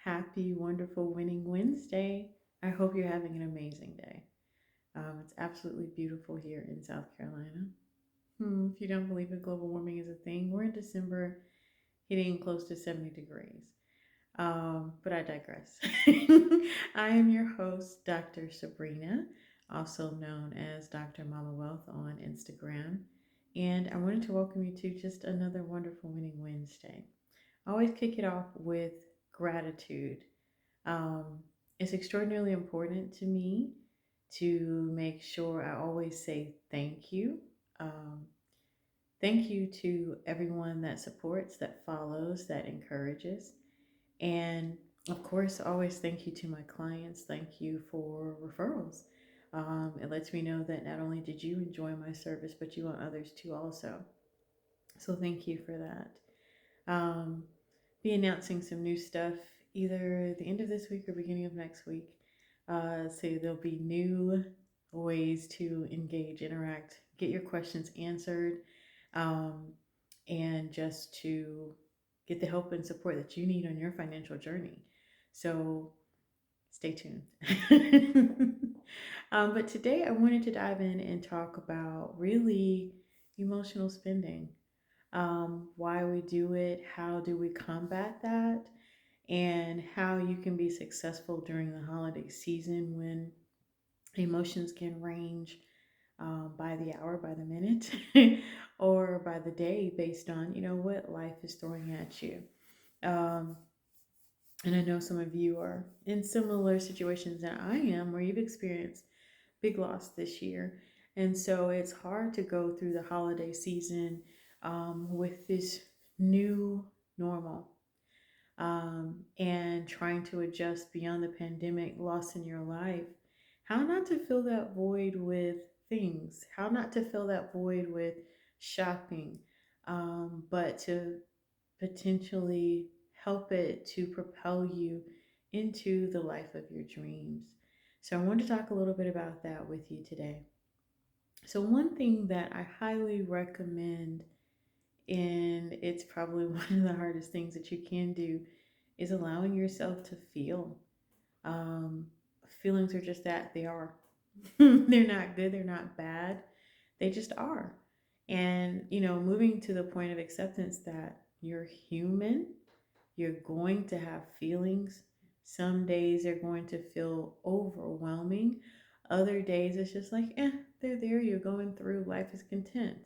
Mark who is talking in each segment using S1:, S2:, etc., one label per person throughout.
S1: Happy, wonderful, winning Wednesday. I hope you're having an amazing day. It's absolutely beautiful here in South Carolina. If you don't believe that global warming is a thing, we're in December hitting close to 70 degrees. But I digress. I am your host, Dr. Sabrina, also known as Dr. Mama Wealth on Instagram. And I wanted to welcome you to just another wonderful winning Wednesday. I always kick it off with gratitude. Um, it's extraordinarily important to me to make sure I always say thank you. Um, Thank you to everyone that supports, that follows, that encourages. And of course, always thank you to my clients. Thank you for referrals. It lets me know that not only did you enjoy my service, but you want others to also. So thank you for that. Um, be announcing some new stuff either the end of this week or beginning of next week. So there'll be new ways to engage, interact, get your questions answered, um, and just to get the help and support that you need on your financial journey. So stay tuned. But today I wanted to dive in and talk about really emotional spending, why we do it, how do we combat that, and how you can be successful during the holiday season when emotions can range by the hour, by the minute, or by the day based on, what life is throwing at you. Um, and I know some of you are in similar situations that I am where you've experienced big loss this year. And so it's hard to go through the holiday season with this new normal, and trying to adjust beyond the pandemic loss in your life. How not to fill that void with things, how not to fill that void with shopping, but to potentially help it to propel you into the life of your dreams. So, I want to talk a little bit about that with you today. So, one thing that I highly recommend, and it's probably one of the hardest things that you can do, is allowing yourself to feel. Um, Feelings are just that, they are. They're not good, they're not bad, they just are. And, moving to the point of acceptance that you're human, you're going to have feelings. Some days are going to feel overwhelming. Other days it's just like, they're there. You're going through. Life is content.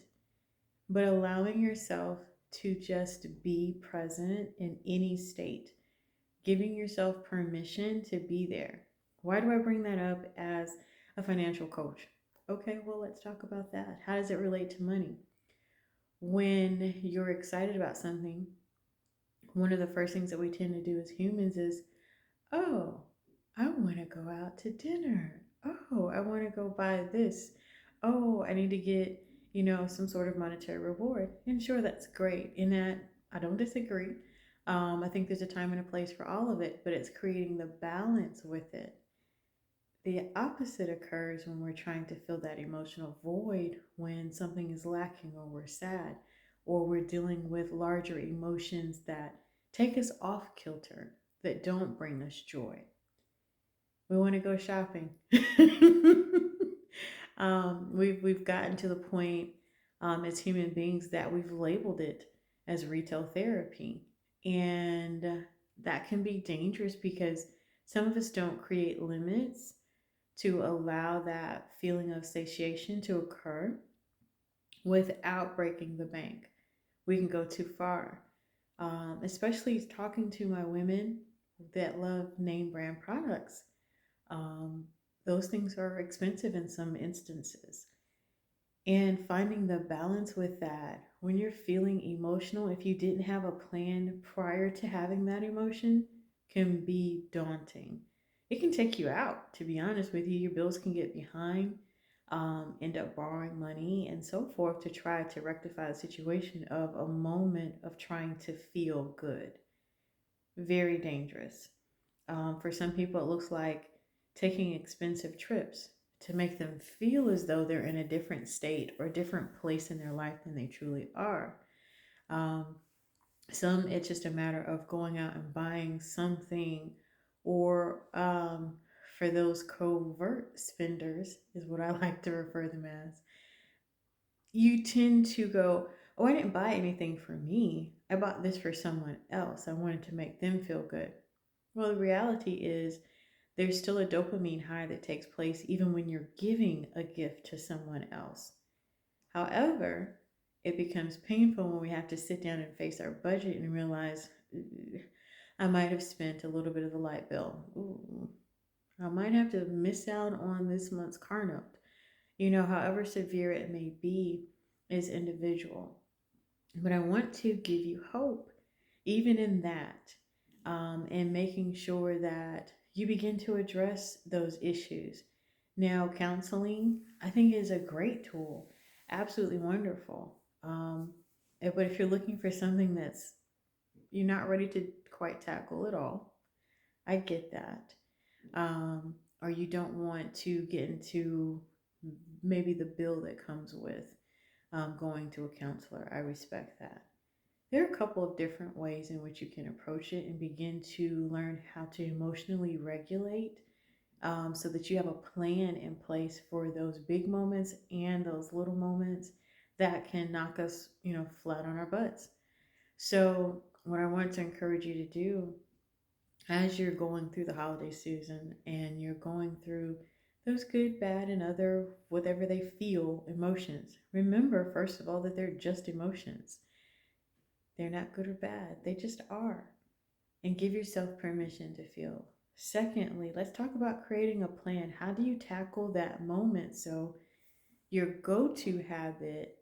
S1: But allowing yourself to just be present in any state, giving yourself permission to be there. Why do I bring that up as a financial coach? Okay, well, let's talk about that. How does it relate to money? When you're excited about something, one of the first things that we tend to do as humans is, oh, I want to go out to dinner. Oh, I want to go buy this. Oh, I need to get, some sort of monetary reward. And sure, that's great. In that, I don't disagree. I think there's a time and a place for all of it, but it's creating the balance with it. The opposite occurs when we're trying to fill that emotional void when something is lacking or we're sad or we're dealing with larger emotions that take us off kilter, that don't bring us joy. We want to go shopping. We've gotten to the point, as human beings, that we've labeled it as retail therapy. And that can be dangerous because some of us don't create limits to allow that feeling of satiation to occur without breaking the bank. We can go too far, especially talking to my women that love name brand products. Um, those things are expensive in some instances. And finding the balance with that when you're feeling emotional, if you didn't have a plan prior to having that emotion, can be daunting. It can take you out, to be honest with you. Your bills can get behind, end up borrowing money, and so forth to try to rectify the situation of a moment of trying to feel good. Very dangerous. For some people, it looks like taking expensive trips to make them feel as though they're in a different state or a different place in their life than they truly are. Um, Some, it's just a matter of going out and buying something, or for those covert spenders, is what I like to refer them as. You tend to go, oh, I didn't buy anything for me. I bought this for someone else. I wanted to make them feel good. Well, the reality is there's still a dopamine high that takes place even when you're giving a gift to someone else. However, it becomes painful when we have to sit down and face our budget and realize, "Ooh, I might have spent a little bit of the light bill. Ooh, I might have to miss out on this month's car note." However severe it may be, is individual. But I want to give you hope, even in that, and making sure that you begin to address those issues. Now, counseling, I think, is a great tool, absolutely wonderful. But if you're looking for something that's you're not ready to quite tackle at all, I get that. Or you don't want to get into maybe the bill that comes with going to a counselor. I respect that. There are a couple of different ways in which you can approach it and begin to learn how to emotionally regulate, so that you have a plan in place for those big moments and those little moments that can knock us, flat on our butts. So, what I want to encourage you to do as you're going through the holiday season and you're going through those good, bad, and other whatever they feel emotions, remember, first of all, that they're just emotions. They're not good or bad, they just are. And give yourself permission to feel. Secondly, let's talk about creating a plan. How do you tackle that moment so your go to habit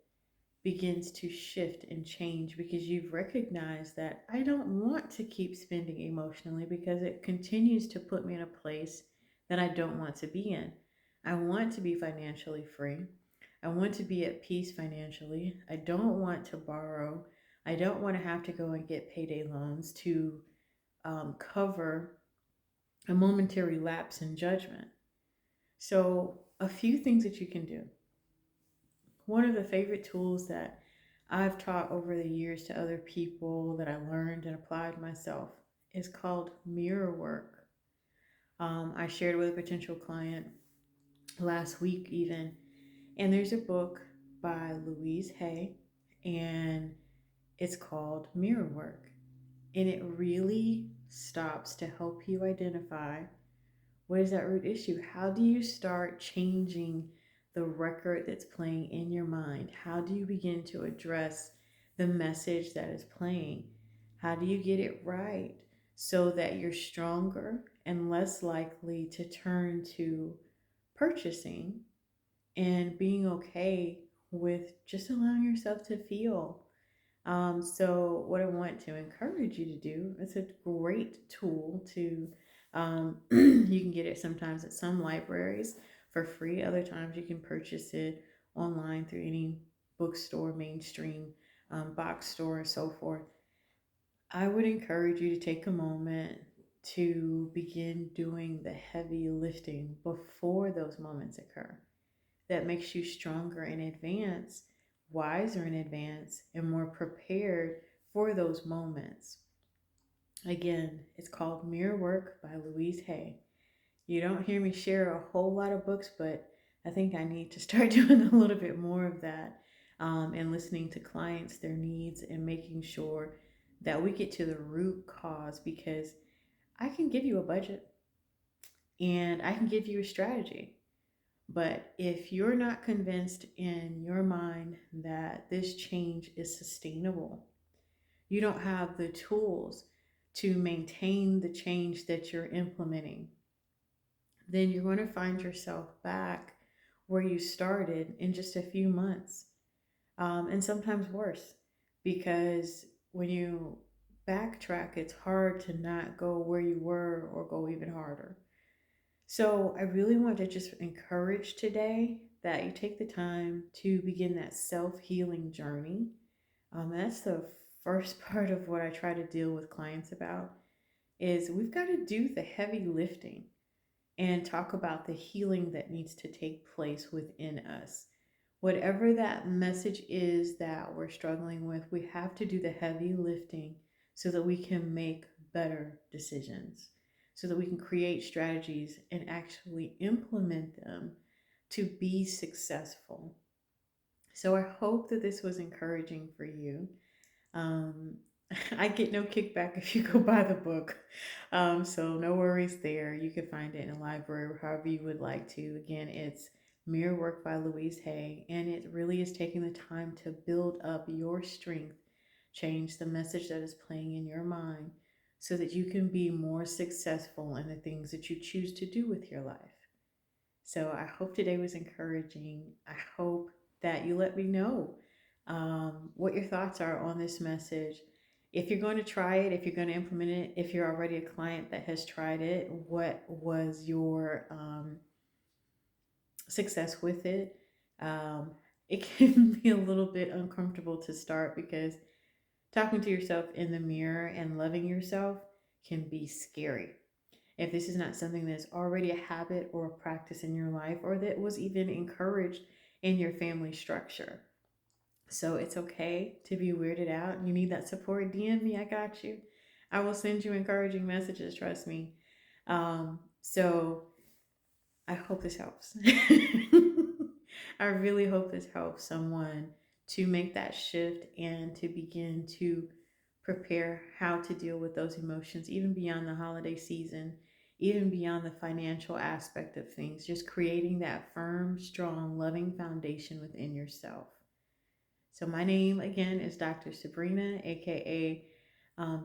S1: begins to shift and change because you've recognized that I don't want to keep spending emotionally because it continues to put me in a place that I don't want to be in. I want to be financially free. I want to be at peace financially. I don't want to borrow. I don't want to have to go and get payday loans to cover a momentary lapse in judgment. So, a few things that you can do. One of the favorite tools that I've taught over the years to other people that I learned and applied myself is called mirror work. I shared with a potential client last week, even, and there's a book by Louise Hay, and it's called Mirror Work. And it really stops to help you identify what is that root issue. How do you start changing the record that's playing in your mind? How do you begin to address the message that is playing? How do you get it right so that you're stronger and less likely to turn to purchasing and being okay with just allowing yourself to feel? So, what I want to encourage you to do, it's a great tool to, you can get it sometimes at some libraries for free. Other times you can purchase it online through any bookstore, mainstream box store, and so forth. I would encourage you to take a moment to begin doing the heavy lifting before those moments occur. That makes you stronger in advance, wiser in advance, and more prepared for those moments. Again, it's called Mirror Work by Louise Hay. You don't hear me share a whole lot of books, but I think I need to start doing a little bit more of that, and listening to clients, their needs, and making sure that we get to the root cause, because I can give you a budget and I can give you a strategy. But if you're not convinced in your mind that this change is sustainable, you don't have the tools to maintain the change that you're implementing, then you're going to find yourself back where you started in just a few months, and sometimes worse, because when you backtrack, it's hard to not go where you were or go even harder. So I really want to just encourage today that you take the time to begin that self healing journey. That's the first part of what I try to deal with clients about, is we've got to do the heavy lifting and talk about the healing that needs to take place within us. Whatever that message is that we're struggling with, we have to do the heavy lifting so that we can make better decisions, so that we can create strategies and actually implement them to be successful. So I hope that this was encouraging for you. Um, I get no kickback if you go buy the book. So no worries there. You can find it in a library or however you would like to. Again, it's Mirror Work by Louise Hay, and it really is taking the time to build up your strength, change the message that is playing in your mind so that you can be more successful in the things that you choose to do with your life. So I hope today was encouraging. I hope that you let me know what your thoughts are on this message. If you're going to try it, if you're going to implement it, if you're already a client that has tried it, what was your success with it? Um, it can be a little bit uncomfortable to start because talking to yourself in the mirror and loving yourself can be scary. If this is not something that's already a habit or a practice in your life, or that was even encouraged in your family structure. So it's okay to be weirded out. You need that support, DM me, I got you. I will send you encouraging messages, trust me. So I hope this helps. I really hope this helps someone to make that shift and to begin to prepare how to deal with those emotions, even beyond the holiday season, even beyond the financial aspect of things, just creating that firm, strong, loving foundation within yourself. So, my name again is Dr. Sabrina, aka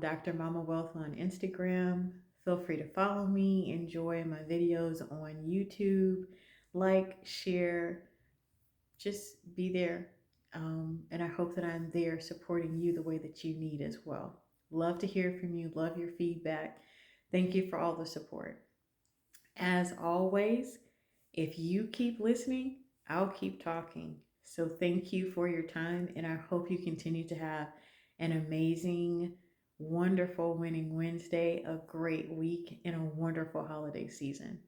S1: Dr. Mama Wealth on Instagram. Feel free to follow me, enjoy my videos on YouTube, like, share, just be there. And I hope that I'm there supporting you the way that you need as well. Love to hear from you, love your feedback. Thank you for all the support. As always, if you keep listening, I'll keep talking. So thank you for your time, and I hope you continue to have an amazing, wonderful winning Wednesday, a great week, and a wonderful holiday season.